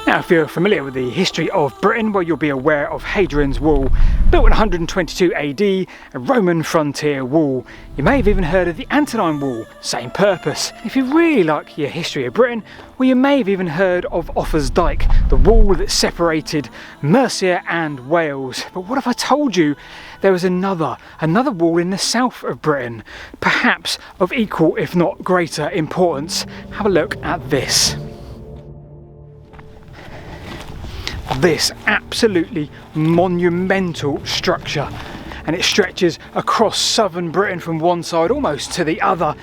Now, if you're familiar with the history of Britain, well, you'll be aware of Hadrian's Wall, built in 122 AD, a Roman frontier wall. You may have even heard of the Antonine Wall, same purpose. If you really like your history of Britain, well, you may have even heard of Wansdyke, the wall that separated Mercia and Wales. But what if I told you there was another wall in the south of Britain, perhaps of equal if not greater importance? Have a look at this. This absolutely monumental structure, and it stretches across southern Britain from one side almost to the other.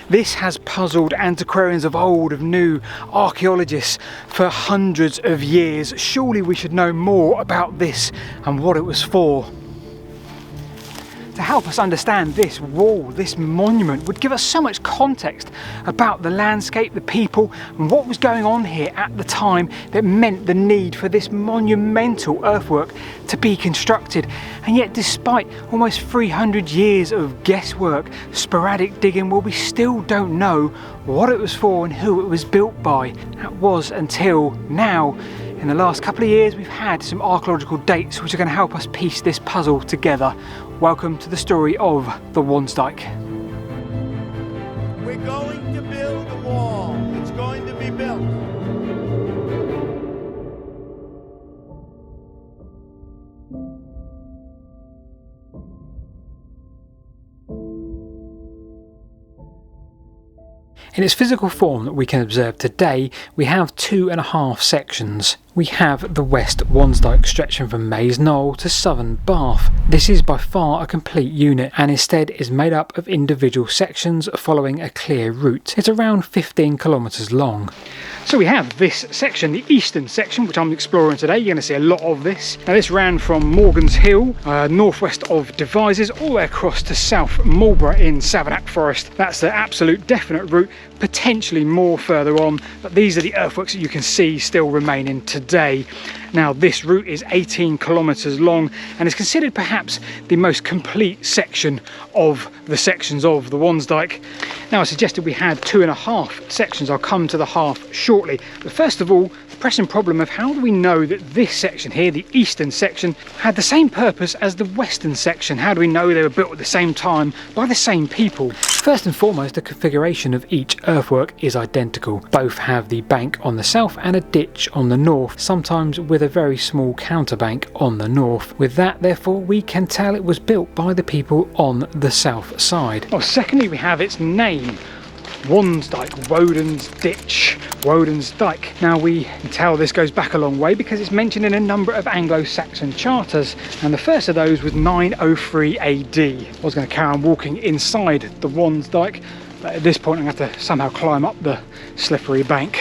This has puzzled antiquarians of old, of new, archaeologists for hundreds of years. Surely we should know more about this and what it was for. To help us understand this wall, this monument, would give us so much context about the landscape, the people, and what was going on here at the time that meant the need for this monumental earthwork to be constructed. And yet, despite almost 300 years of guesswork, sporadic digging, well, we still don't know what it was for and who it was built by. That was until now. In the last couple of years, we've had some archaeological dates which are going to help us piece this puzzle together. Welcome to the story of the Wansdyke. We're going to build a wall. It's going to be built. In its physical form that we can observe today, we have 2.5 sections. We have the West Wansdyke stretching from Maze Knoll to southern Bath. This is by far a complete unit and instead is made up of individual sections following a clear route. It's around 15 kilometres long. So we have this section, the eastern section, which I'm exploring today. You're going to see a lot of this. Now this ran from Morgan's Hill, northwest of Devizes, all the way across to South Marlborough in Savernake Forest. That's the absolute definite route, potentially more further on, but these are the earthworks that you can see still remaining today. Now this route is 18 kilometres long and is considered perhaps the most complete section of the sections of the Wansdyke. Now I suggested we had 2.5 sections. I'll come to the half shortly, but first of all, the pressing problem of how do we know that this section here, the eastern section, had the same purpose as the western section? How do we know they were built at the same time by the same people? First and foremost, the configuration of each earthwork is identical. Both have the bank on the south and a ditch on the north, sometimes with a very small counterbank on the north. With that, therefore, we can tell it was built by the people on the south side. Well, secondly, we have its name. Wansdyke, Woden's Ditch, Woden's Dyke. Now we can tell this goes back a long way because it's mentioned in a number of Anglo-Saxon charters, and the first of those was 903 AD. I was going to carry on walking inside the Wansdyke, but at this point I'm going to have to somehow climb up the slippery bank.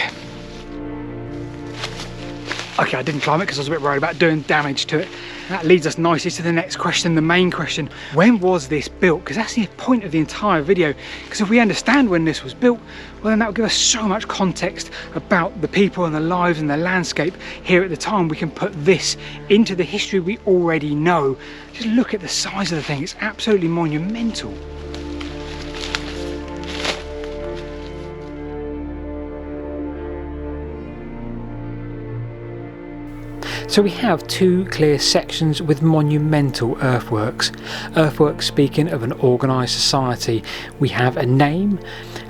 Okay, I didn't climb it because I was a bit worried about doing damage to it. That leads us nicely to the next question, the main question. When was this built? Because that's the point of the entire video. Because if we understand when this was built, well then that will give us so much context about the people and the lives and the landscape here at the time. We can put this into the history we already know. Just look at the size of the thing, it's absolutely monumental. So we have two clear sections with monumental earthworks. Earthworks speaking of an organised society. We have a name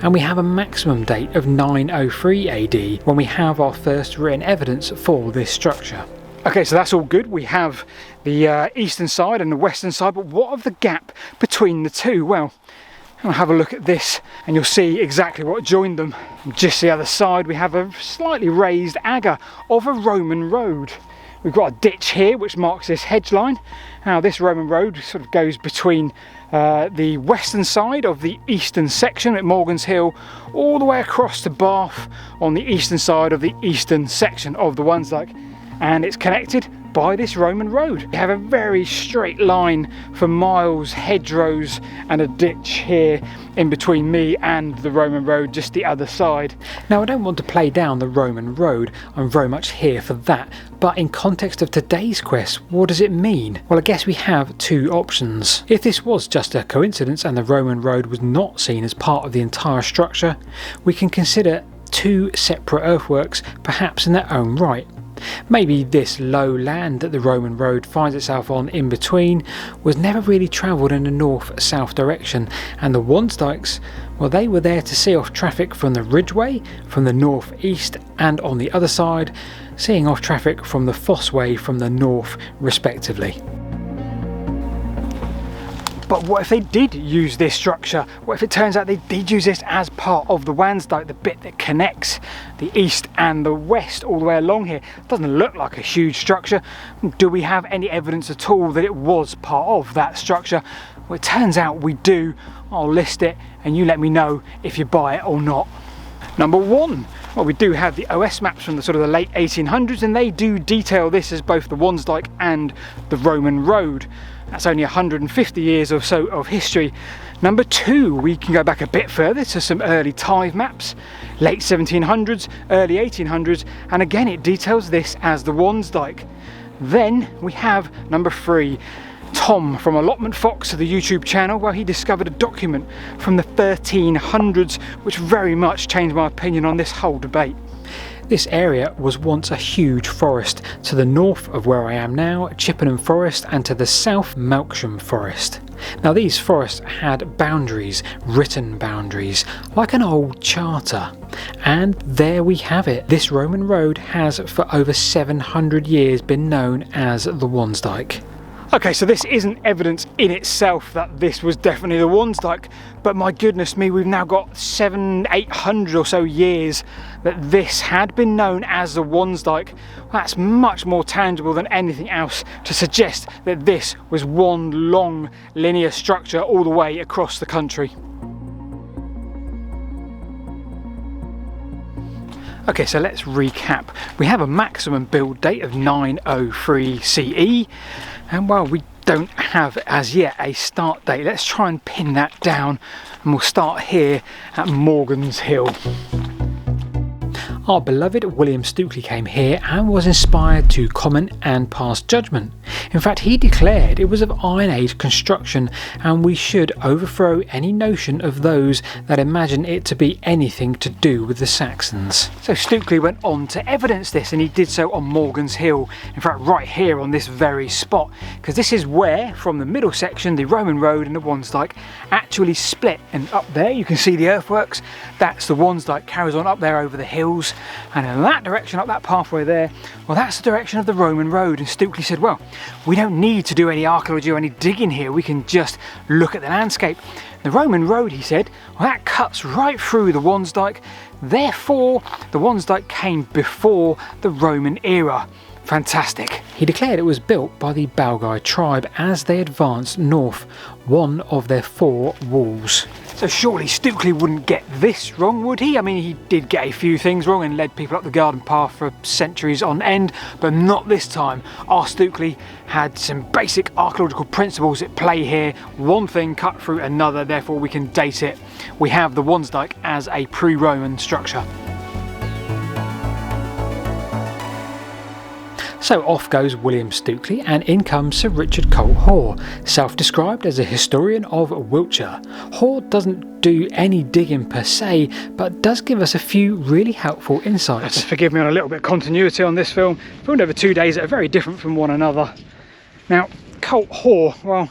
and we have a maximum date of 903 AD when we have our first written evidence for this structure. Okay, so that's all good. We have the eastern side and the western side, but what of the gap between the two? Well, I'll have a look at this and you'll see exactly what joined them. Just the other side we have a slightly raised agger of a Roman road. We've got a ditch here which marks this hedge line. Now this Roman road sort of goes between the western side of the eastern section at Morgan's Hill all the way across to Bath on the eastern side of the eastern section of the Wansdyke, and it's connected by this Roman road. We have a very straight line for miles, hedgerows and a ditch here in between me and the Roman road just the other side. Now I don't want to play down the Roman road, I'm very much here for that, but in context of today's quest, what does it mean? Well, I guess we have two options. If this was just a coincidence and the Roman road was not seen as part of the entire structure, we can consider two separate earthworks, perhaps in their own right. Maybe this low land that the Roman road finds itself on in between was never really travelled in a north-south direction, and the Wansdykes, well, they were there to see off traffic from the Ridgeway, from the north-east, and on the other side, seeing off traffic from the Fossway from the north, respectively. But what if they did use this structure? What if it turns out they did use this as part of the Wansdyke, the bit that connects the east and the west all the way along here? It doesn't look like a huge structure. Do we have any evidence at all that it was part of that structure? Well, it turns out we do. I'll list it and you let me know if you buy it or not. Number one. Well, we do have the OS maps from the sort of the late 1800s, and they do detail this as both the Wansdyke and the Roman road. That's only 150 years or so of history. Number two, we can go back a bit further to some early tithe maps, late 1700s, early 1800s, and again it details this as the Wansdyke. Then we have number three, Tom from Allotment Fox of the YouTube channel, where he discovered a document from the 1300s which very much changed my opinion on this whole debate. This area was once a huge forest, to the north of where I am now, Chippenham Forest, and to the south, Melksham Forest. Now these forests had boundaries, written boundaries, like an old charter. And there we have it. This Roman road has for over 700 years been known as the Wansdyke. Okay, so this isn't evidence in itself that this was definitely the Wansdyke, but my goodness me, we've now got 700-800 or so years that this had been known as the Wansdyke. That's much more tangible than anything else to suggest that this was one long linear structure all the way across the country. Okay, so let's recap. We have a maximum build date of 903 CE, and while we don't have as yet a start date, let's try and pin that down, and we'll start here at Morgan's Hill. Our beloved William Stukeley came here and was inspired to comment and pass judgment. In fact, he declared it was of Iron Age construction, and we should overthrow any notion of those that imagine it to be anything to do with the Saxons. So Stukeley went on to evidence this, and he did so on Morgan's Hill, in fact right here on this very spot, because this is where, from the middle section, the Roman road and the Wansdyke actually split, and up there you can see the earthworks. That's the Wansdyke, carries on up there over the hills, and in that direction, up that pathway there, well, that's the direction of the Roman road. And Stukeley said, well, we don't need to do any archaeology or any digging here, we can just look at the landscape. The Roman road, he said, well, that cuts right through the Wansdyke, therefore the Wansdyke came before the Roman era. Fantastic. He declared it was built by the Balgai tribe as they advanced north, one of their 4 walls. So surely Stukeley wouldn't get this wrong, would he? I mean, he did get a few things wrong and led people up the garden path for centuries on end, but not this time. Our Stukeley had some basic archaeological principles at play here. One thing cut through another, therefore we can date it. We have the Wansdyke as a pre-Roman structure. So off goes William Stukeley, and in comes Sir Richard Colt Hoare, self-described as a historian of Wiltshire. Hoare doesn't do any digging per se, but does give us a few really helpful insights. Just forgive me on a little bit of continuity on this film. Filmed over 2 days that are very different from one another. Now, Colt Hoare, well,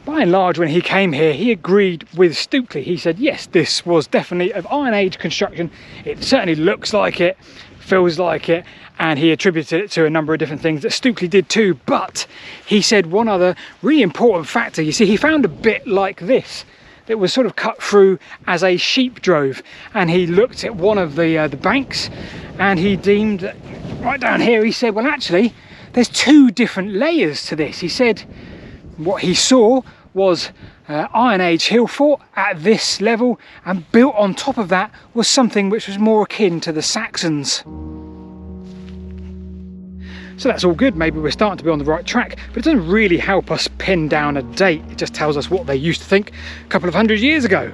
by and large, when he came here, he agreed with Stukeley. He said, yes, this was definitely of Iron Age construction. It certainly looks like it, feels like it, and he attributed it to a number of different things that Stukeley did too. But he said one other really important factor. You see, he found a bit like this that was sort of cut through as a sheep drove, and he looked at one of the banks, and he deemed that right down here, he said, well, actually, there's 2 different layers to this. He said what he saw was Iron Age hill fort at this level, and built on top of that was something which was more akin to the Saxons. So that's all good, maybe we're starting to be on the right track, but it doesn't really help us pin down a date. It just tells us what they used to think a couple of 100 years ago.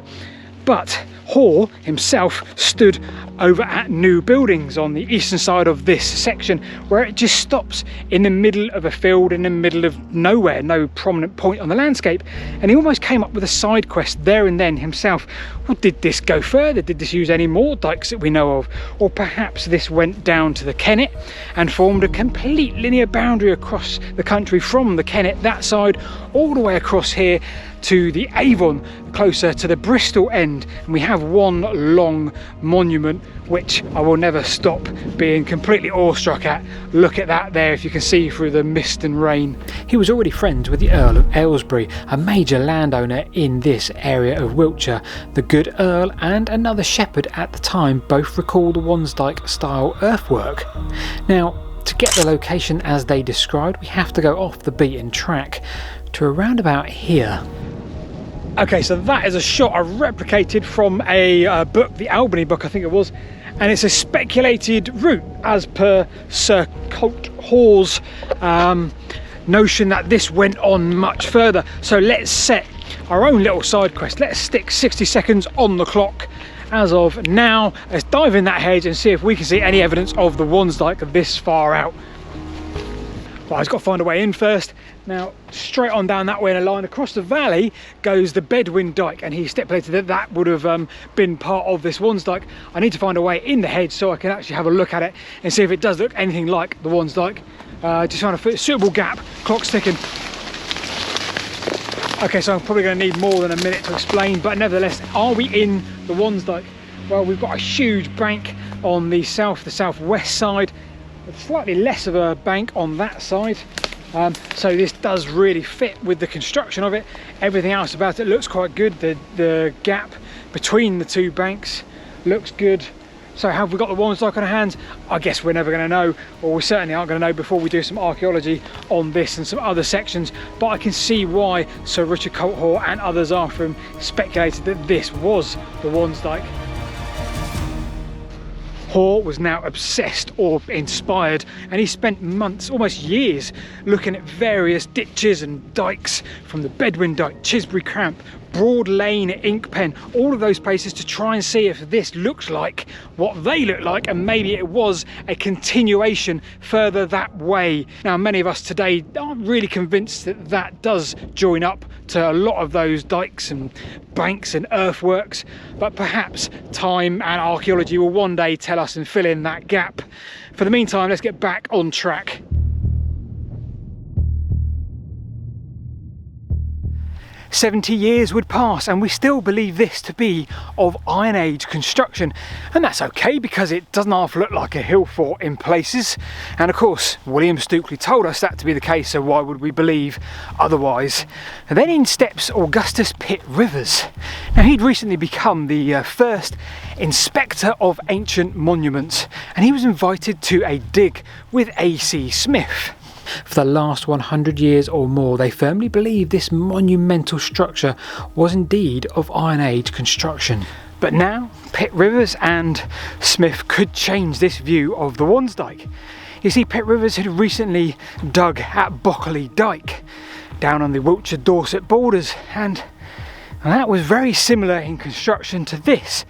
But Hoare himself stood over at new buildings on the eastern side of this section, where it just stops in the middle of a field in the middle of nowhere, no prominent point on the landscape. And he almost came up with a side quest there and then himself. Well, did this go further? Did this use any more dykes that we know of? Or perhaps this went down to the Kennet and formed a complete linear boundary across the country from the Kennet, that side, all the way across here to the Avon, closer to the Bristol end. And we have one long monument which I will never stop being completely awestruck at. Look at that there, if you can see through the mist and rain. He was already friends with the Earl of Aylesbury, a major landowner in this area of Wiltshire. The good Earl and another shepherd at the time both recall the Wansdyke style earthwork. Now, to get the location as they described, we have to go off the beaten track to around about here. Okay, so that is a shot I replicated from a book, the Albany book I think it was, and it's a speculated route as per Sir Colt Hoare's notion that this went on much further. So let's set our own little side quest. Let's stick 60 seconds on the clock as of now. Let's dive in that hedge and see if we can see any evidence of the Wansdyke this far out. Well, I've got to find a way in first. Now, straight on down that way in a line across the valley goes the Bedwin Dyke, and he stipulated that that would have been part of this Wansdyke. I need to find a way in the hedge so I can actually have a look at it and see if it does look anything like the Wansdyke. Just trying to fit a suitable gap. Clock's ticking. Okay, so I'm probably going to need more than a minute to explain, but nevertheless, are we in the Wansdyke? Well, we've got a huge bank on the southwest side, with slightly less of a bank on that side. So this does really fit with the construction of it. Everything else about it looks quite good. The gap between the two banks looks good. So have we got the Wansdyke on our hands? I guess we're never going to know, or we certainly aren't going to know before we do some archaeology on this and some other sections. But I can see why Sir Richard Colt Hoare and others after him speculated that this was the Wansdyke. Hoare was now obsessed or inspired, and he spent months, almost years, looking at various ditches and dykes from the Bedwin Dyke, Chisbury Cramp, Broad Lane, Inkpen, all of those places to try and see if this looks like what they look like, and maybe it was a continuation further that way. Now, many of us today aren't really convinced that that does join up to a lot of those dykes and banks and earthworks, but perhaps time and archaeology will one day tell us and fill in that gap. For the meantime, let's get back on track. 70 years would pass and we still believe this to be of Iron Age construction, and that's okay because it doesn't half look like a hill fort in places, and of course William Stukely told us that to be the case, so why would we believe otherwise? And then in steps Augustus Pitt Rivers. Now, he'd recently become the first inspector of ancient monuments, and he was invited to a dig with A.C. Smith. For the last 100 years or more, they firmly believed this monumental structure was indeed of Iron Age construction. But now, Pitt Rivers and Smith could change this view of the Wansdyke. You see, Pitt Rivers had recently dug at Bockley Dyke, down on the Wiltshire-Dorset borders, and that was very similar in construction to this.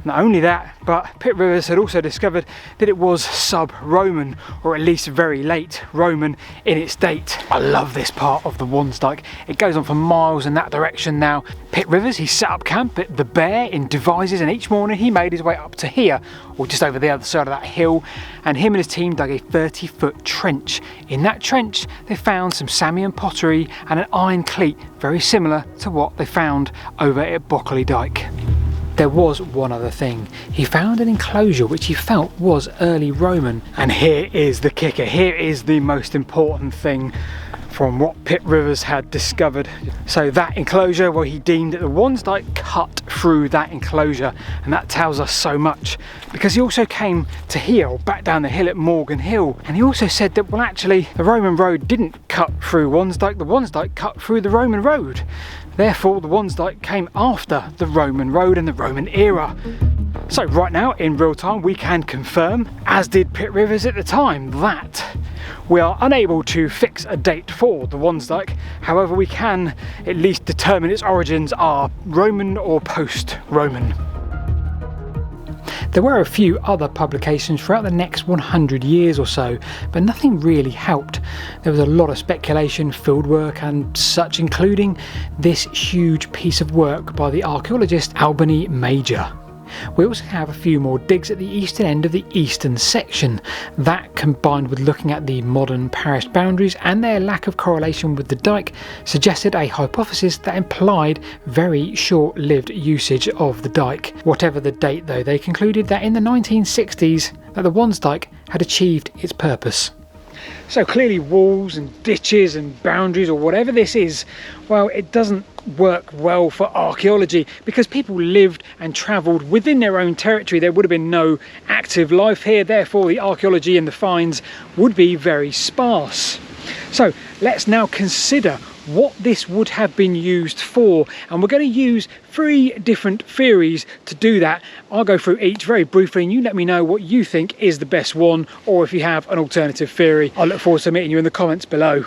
Not only that, but Pitt Rivers had also discovered that it was sub-Roman, or at least very late Roman in its date. I love this part of the Wansdyke. It goes on for miles in that direction now. Pitt Rivers, he set up camp at the Bear in Devizes, and each morning he made his way up to here, or just over the other side of that hill, and him and his team dug a 30-foot trench. In that trench they found some Samian pottery and an iron cleat, very similar to what they found over at Bockley Dyke. There was one other thing. He found an enclosure which he felt was early Roman, and here is the kicker. Here is the most important thing from what Pitt Rivers had discovered. So that enclosure, well, he deemed that the Wansdyke cut through that enclosure, and that tells us so much because he also came to here, or back down the hill at Morgan Hill, and he also said that, well, actually the Roman road didn't cut through Wansdyke, the Wansdyke cut through the Roman road. Therefore the Wansdyke came after the Roman road and the Roman era. So right now in real time we can confirm, as did Pitt Rivers at the time, that we are unable to fix a date for the Wansdyke. However, we can at least determine its origins are Roman or post-Roman. There were a few other publications throughout the next 100 years or so, but nothing really helped. There was a lot of speculation, fieldwork and such, including this huge piece of work by the archaeologist Albany Major. We also have a few more digs at the eastern end of the eastern section. That, combined with looking at the modern parish boundaries and their lack of correlation with the dyke, suggested a hypothesis that implied very short-lived usage of the dyke. Whatever the date though, they concluded that in the 1960s that the Wansdyke had achieved its purpose. So clearly walls and ditches and boundaries, or whatever this is, well, it doesn't work well for archaeology because people lived and travelled within their own territory. There would have been no active life here, therefore the archaeology and the finds would be very sparse. So let's now consider what this would have been used for, and we're going to use 3 different theories to do that. I'll go through each very briefly and you let me know what you think is the best one, or if you have an alternative theory. I look forward to meeting you in the comments below.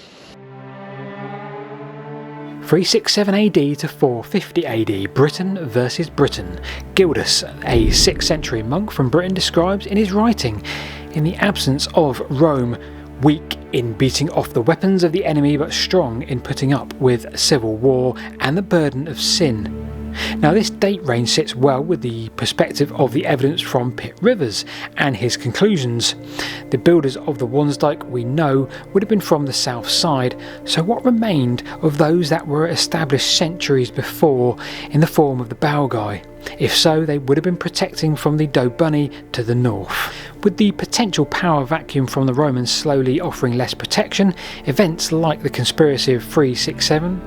367 AD to 450 AD, Britain versus Britain. Gildas, a 6th century monk from Britain, describes in his writing, in the absence of Rome, weak in beating off the weapons of the enemy but strong in putting up with civil war and the burden of sin. Now this date range sits well with the perspective of the evidence from Pitt Rivers and his conclusions. The builders of the Wansdyke, we know, would have been from the south side, so what remained of those that were established centuries before in the form of the Balgai? If so, they would have been protecting from the Dobunny to the north. With the potential power vacuum from the Romans slowly offering less protection, events like the conspiracy of 367,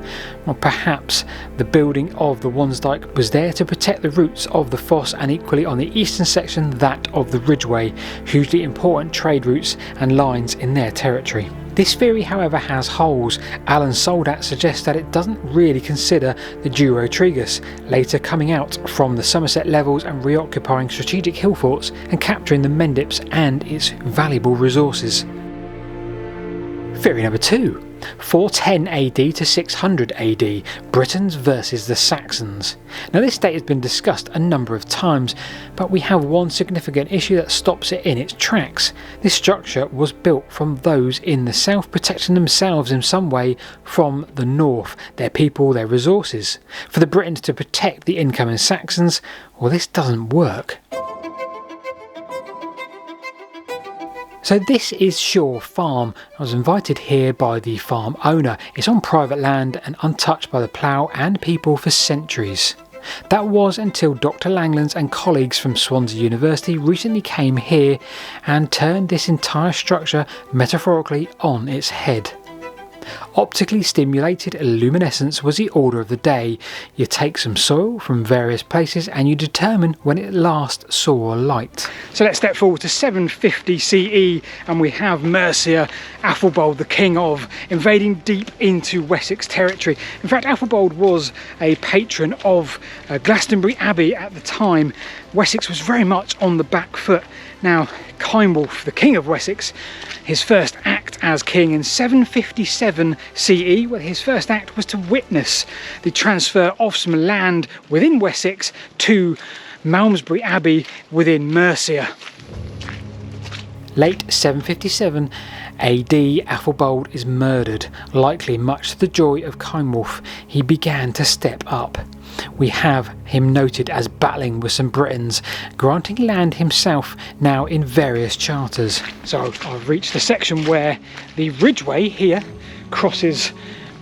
or perhaps the building of the Wansdyke was there to protect the routes of the Foss, and equally on the eastern section that of the Ridgeway, hugely important trade routes and lines in their territory. This theory, however, has holes. Alan Soldat suggests that it doesn't really consider the Douro Trigus, later coming out from the Somerset levels and reoccupying strategic hill forts and capturing the Mendips and its valuable resources. Theory number 2. 410 AD to 600 AD, Britons versus the Saxons. Now this date has been discussed a number of times, but we have one significant issue that stops it in its tracks. This structure was built from those in the south protecting themselves in some way from the north, their people, their resources. For the Britons to protect the incoming Saxons, well, this doesn't work. So this is Shore Farm. I was invited here by the farm owner. It's on private land and untouched by the plough and people for centuries. That was until Dr. Langlands and colleagues from Swansea University recently came here and turned this entire structure metaphorically on its head. Optically stimulated luminescence was the order of the day. You take some soil from various places and you determine when it last saw light. So let's step forward to 750 CE and we have Mercia, Athelbald, the king of, invading deep into Wessex territory. In fact, Athelbald was a patron of Glastonbury Abbey at the time. Wessex was very much on the back foot. Now, Kinewulf, the king of Wessex, his first act as king in 757 CE, well, his first act was to witness the transfer of some land within Wessex to Malmesbury Abbey within Mercia. Late 757 AD, Athelbald is murdered, likely much to the joy of Kinewulf. He began to step up. We have him noted as battling with some Britons, granting land himself now in various charters. So I've reached the section where the Ridgeway here crosses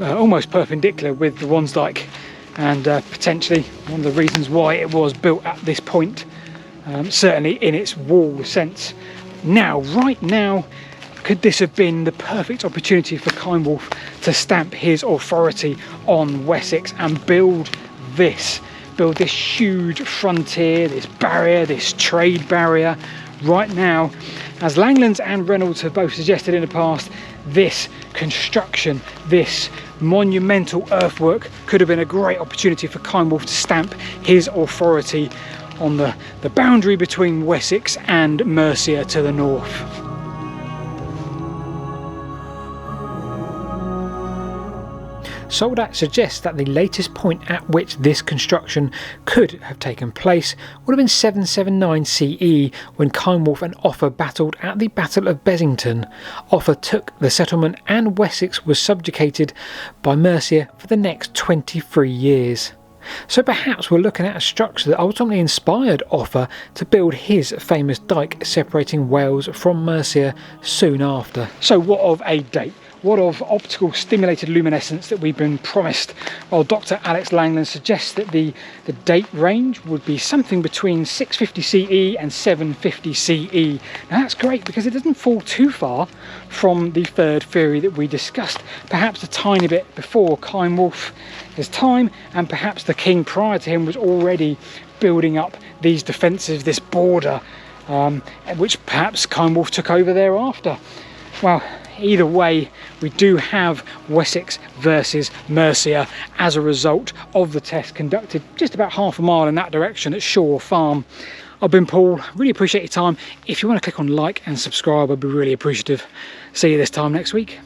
almost perpendicular with the Wansdyke, and potentially one of the reasons why it was built at this point, certainly in its wall sense. Now, right now, could this have been the perfect opportunity for Kinewulf to stamp his authority on Wessex and build this huge frontier, this barrier, this trade barrier? Right now, as Langlands and Reynolds have both suggested in the past, this construction, this monumental earthwork could have been a great opportunity for Kinewulf to stamp his authority on the boundary between Wessex and Mercia to the north. Soldat suggests that the latest point at which this construction could have taken place would have been 779 CE, when Cynewulf and Offa battled at the Battle of Besington. Offa took the settlement and Wessex was subjugated by Mercia for the next 23 years. So perhaps we're looking at a structure that ultimately inspired Offa to build his famous dyke separating Wales from Mercia soon after. So what of a date? What of optical stimulated luminescence that we've been promised? Well, Dr. Alex Langlands suggests that the date range would be something between 650 CE and 750 CE. Now that's great because it doesn't fall too far from the third theory that we discussed, perhaps a tiny bit before Cynewulf's time, and perhaps the king prior to him was already building up these defences, this border, which perhaps Cynewulf took over thereafter. Well, either way, we do have Wessex versus Mercia as a result of the test conducted just about half a mile in that direction at Shaw Farm. I've been Paul, really appreciate your time. If you want to click on like and subscribe, I'd be really appreciative. See you this time next week.